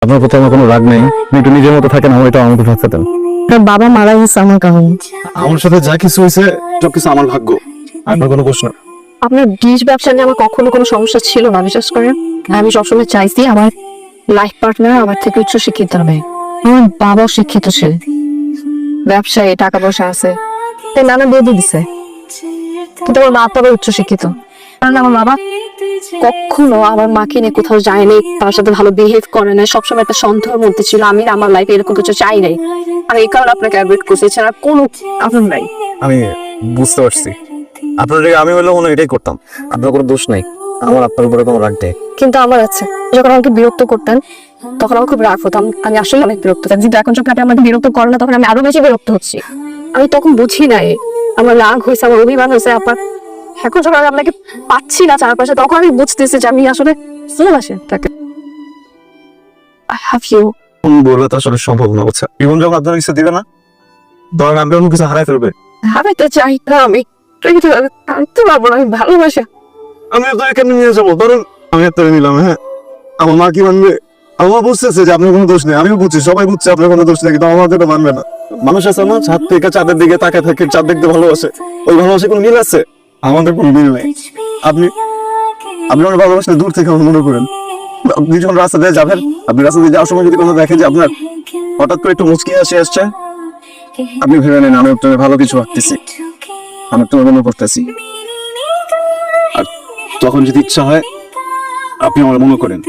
আপনার প্রতি আমার কোনো রাগ নেই, আপনি একটু নিজের মতো থাকেন, আমার এটা আমাকে থাকতে দেন। বাবা মারা গেছে আমার কারণে। আমার সাথে যা কিছু হয়েছে সবকিছু আমার ভাগ্য, আপনার কোনো প্রশ্ন। আপনার ডিশ ব্যবসা নিয়ে আমার কখনো কোনো সমস্যা ছিল না, বিশ্বাস করেন। আমি সবসময় চাইছি আমার লাইফ পার্টনার আমার থেকে উচ্চ শিক্ষিত হবে। আমার বাবা শিক্ষিত ছিল, ব্যবসায়ী, টাকা পয়সা আছে, তাই নানা বিয়ে দিয়ে দিছে। কিন্তু আমার মা তো আবার উচ্চ শিক্ষিত, কারণ আমার বাবা কখনো আমার মাকে নিয়ে কোথাও যায়নি, তার সাথে ভালো বিহেভ করে নাই, সবসময় একটা সন্দেহের মধ্যে ছিল। আমি আমার লাইফে এরকম কিছু চাই নাই, আমি এই কারণে আপনাকে অ্যাভয়েড করছি, এছাড়া কোনো আপনার নাই। আমি বুঝতে পারছি, আপনার জায়গায় আমি হলেও মনে হয় এটাই করতাম। আপনার কোনো দোষ নাই, আমার আপনার উপরে কোনো রাগ নেই। কিন্তু আমার আছে, যখন আমাকে বিরক্ত করতেন তখন আমার খুব রাগ হতো। আমি আসলে অনেক বিরক্ত হতাম, কিন্তু এখন যখন আপনি আমাকে বিরক্ত করেন না, তখন আমি আরো বেশি বিরক্ত হচ্ছি। আমি তখন বুঝি নাই আমার রাগ হয়েছে, আমার অভিমান হয়েছে আপনার। এখন যখন আমি আপনাকে পাচ্ছি না চারপাশে, তখন আমি বুঝতেছি যে আমি আসলে ভালোবাসি তাকে। I have you. বলে তো আসলে সম্ভব না, বুঝছে? জীবন যখন আপনার কিছু দিবে না, ধরেন আপনি অন্য কিছু হারাই ফেলবে। আমি তো চাই না, আমি আনতে পারবো না, আমি ভালোবাসা। আমি আপনাকে কেমনি নিয়ে যাবো? ধরুন আমি আপনাকে নিলাম, হ্যাঁ, আমার মা কি মানবে? আমার বুঝতেছে যে আপনার কোনো দোষ নেই, আমিও বুঝছি, সবাই বুঝছে আপনার কোনো দোষ নেই, কিন্তু আমার যেটা মানবে না। মানুষ আছে না, ছাদ থেকে চাঁদের দিকে তাকায় থাকে, চাঁদ দেখতে ভালোবাসে, ওই ভালোবাসে কোনো মিল আছে? আমাদের কোনো মিল নেই। আপনি আপনি আমার ভালোবাসলে দূর থেকে আমার মনে করেন। আপনি যখন রাস্তা দিয়ে যাবেন, আপনি রাস্তা দিয়ে যাওয়ার সময় যদি কোনো দেখেন যে আপনার হঠাৎ করে একটু মুচকি হাসি আসছে, আপনি ভেবে নেন আমি আপনার ভালো কিছু ভাবতেছি, আমি তোমার মনে করতেছি। আর তখন যদি ইচ্ছা হয় আপনি আমার মনে করেন।